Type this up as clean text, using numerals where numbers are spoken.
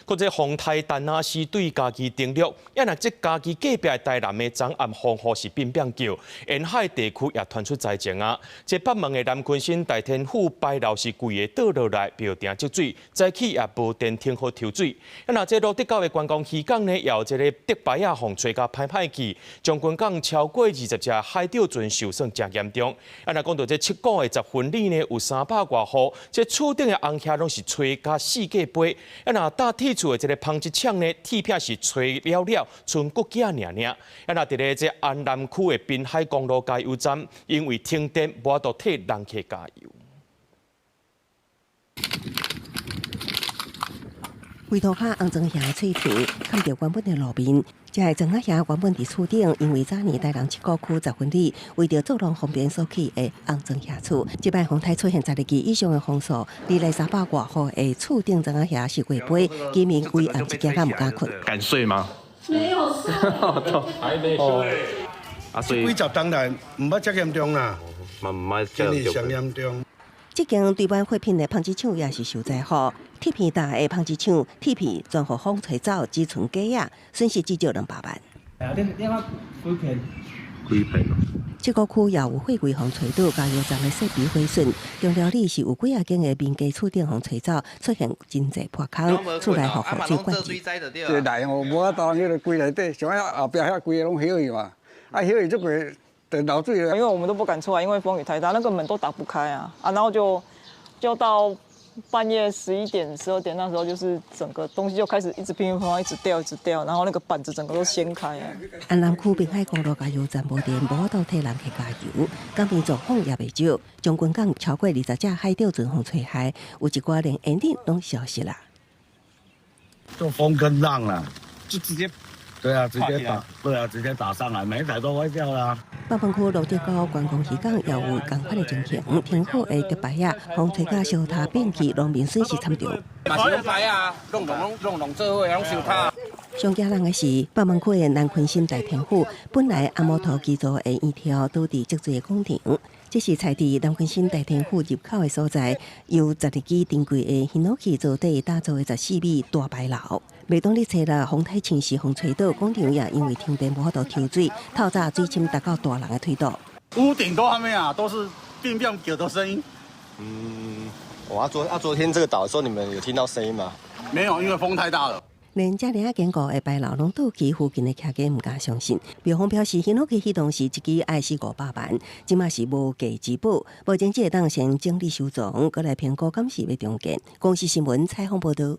或者风台但那是对家己登陆，也若即家己隔壁台南的昨暗风雨是变变叫，沿海地区也传出灾情啊。这北门的南昆新大天府白楼是规个倒落来，标定积水，早起也无电停好抽水。啊，那这罗德岛的观光渔港呢，也有一个德白亚风吹甲歹歹去，将军港超过20只海钓船受损真严重。啊，那讲到这七股的10分里呢，有300多户，这厝顶的红叶拢是吹甲四界飞。啊，那大铁厝的这个纺织厂呢，铁片是吹了，剩骨架尔。啊，那伫咧这安南区的滨海公路加油站，因为停电，无法度替人客加油。回头看红砖霞脆片，看到原本的路面，这个砖霞原本伫厝顶，因为早年台南七股区10分里为着做路方便所起的红砖霞厝，这摆风台出现10个以上的风速，历来300多户的厝顶砖霞是过杯，居民规暗一觉也唔敢困。敢睡吗？没有睡，还没睡。啊，所以几十当然唔捌遮严重啦，今年上严重。这间对外货品的纺织厂也是受灾户，铁片大的纺织厂铁片全被风吹走，只剩架仔，损失至少200万。你看几片？几片？这个区也有货柜风吹倒，加油站的设备毁损。重要的是有几啊间的民家厝顶风吹走，出现真侪破坑，厝内户户水灌进。这内哦，无法度，迄个规内底，像遐后壁遐规个拢晓去嘛，啊晓去这个电脑水了。因为我们都不敢出来，因为风雨太大，那个门都打不开啊，然后就到半夜11点、12点那时候，就是整个东西就开始一直乒乒乓乓，一直掉，然后那个板子整个都掀开啊。安南区滨海公路加油站无电，无法度替人客加油。港边状况也袂少，将军港超过20只海钓船风吹海，有一寡连营地拢消失啦。就风跟浪啦，就直接。对啊，直接打上来，每一台都坏掉啦。北门区罗德岛观光渔港也有同款的情形，天后的德白亚风吹甲烧塔变去，农民损失惨重。嘛是拢牌啊，弄做伙，拢烧塔。上惊人的是，北门区的南昆新大天府，本来阿摩托基座的院条都伫足多工程，这是采伫南昆新大天府入口的所在，由12支珍贵的檜木器做底打造的14米大白楼。每当你找啦，风台侵袭、风吹倒，工厂也因为停电无法度抽水，透早水深达到大人的腿肚。屋顶都还没啊，都是变叫的声音。昨天这个倒的时候，你们有听到声音吗？没有，因为风太大了。连遮尔坚固的白楼拢倒去，附近的客家唔敢相信。庙方表示，檜木器迄当时一支爱4、500万，即马是无价之宝。目前只会当先整理收藏，过来评估敢是要重建。公视新闻采访报道。